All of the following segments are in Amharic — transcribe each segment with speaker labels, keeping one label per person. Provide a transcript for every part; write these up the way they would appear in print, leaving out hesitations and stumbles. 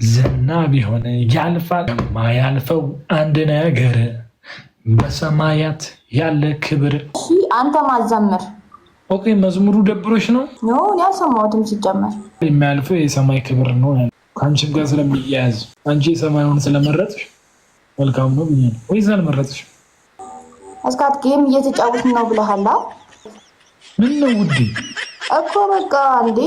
Speaker 1: ዝና ቢሆን ያልፋል ማያልፈው አንድ ነገር በሰማያት ያለ ክብር።
Speaker 2: አንተ ማዘምር
Speaker 1: ኦኬ። መዝሙሩ ደብሮሽ ነው?
Speaker 2: ኖ ያልሰማሁትም ሲጀመር
Speaker 1: የሚያልፈው የሰማይ ክብር ነው። ከአንቺም ጋር ስለሚያያዝ አንቺ የሰማዩን ስለመረጥሽ መልካም ነው ብዬ ነው። ወይስ አልመረጥሽ?
Speaker 2: እስካት ጌም እየተጫወትን ነው ብለሃል።
Speaker 1: ምን ነው ውዴ?
Speaker 2: እኮ በቃ እንዴ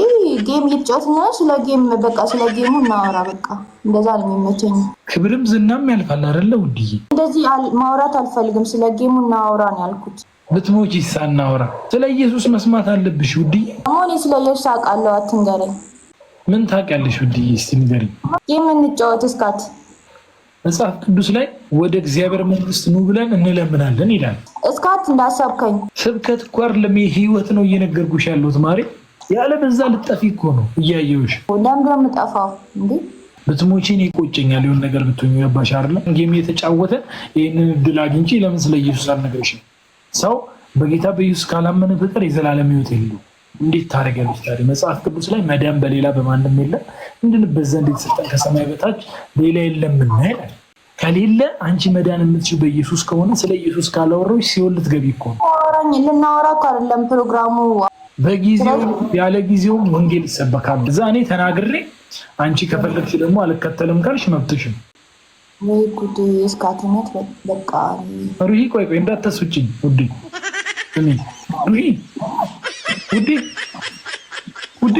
Speaker 2: ጌም እየተጫወትን ነው። ስለ ጌም በቃ ስለ ጌሙ እናወራ። በቃ እንደዛ ነው የሚመቸኝ።
Speaker 1: ክብርም ዝናም ያልፋል አይደለ ውድዬ?
Speaker 2: እንደዚህ ማውራት አልፈልግም። ስለ ጌሙ እናወራ ነው ያልኩት።
Speaker 1: ብትሞቺ ሳናወራ ስለ ኢየሱስ መስማት አለብሽ ውድዬ።
Speaker 2: አሁን ስለ ኢየሱስ አውቃለሁ፣ አትንገረኝ።
Speaker 1: ምን ታውቂያለሽ ውድዬ? እስቲ ንገሪኝ።
Speaker 2: ጌም እንጫወት እስካት።
Speaker 1: መጽሐፍ ቅዱስ ላይ ወደ እግዚአብሔር መንግስት ኑ ብለን እንለምናለን ይላል።
Speaker 2: እስካት እንዳሰብከኝ
Speaker 1: ስብከት እኮ አይደለም ህይወት ነው እየነገርኩሽ ያለሁት ማሪ። ያለ በዛ ልጠፊ እኮ ነው እያየሁሽ።
Speaker 2: ለምን ነው የምጠፋው እንዴ?
Speaker 1: ብትሞቺ እኔ ይቆጨኛል። የሆነ ነገር ብትሆኝ ገባሽ አይደለም? ጌም እየተጫወተ ይህንን እድል አግኝቼ ለምን ስለ ኢየሱስ አልነግርሽም? ሰው በጌታ በኢየሱስ ካላመነ ፍቅር የዘላለም ህይወት የለውም። እንዴት ታደርጊያለሽ ታዲያ? መጽሐፍ ቅዱስ ላይ መዳን በሌላ በማንም የለም እንድንበት ዘንድ የተሰጠን ከሰማይ በታች ሌላ የለምና ይላል። ከሌለ አንቺ መዳን የምትችይው በኢየሱስ ከሆነ ስለ ኢየሱስ ካላወራሁሽ ሲኦል ልትገቢ እኮ ነው።
Speaker 2: ልናወራ እኮ አይደለም ፕሮግራሙ።
Speaker 1: በጊዜው ያለ ጊዜውም ወንጌል ይሰበካል። እዛ እኔ ተናግሬ አንቺ ከፈለግሽ ደግሞ አልከተልም ካልሽ መብትሽ ነው።
Speaker 2: ወይ ጉድ! እስካትነት በቃ
Speaker 1: ሩሂ ቆይ እንዳታስውጭኝ ውዴ። ሩሂ ውዴ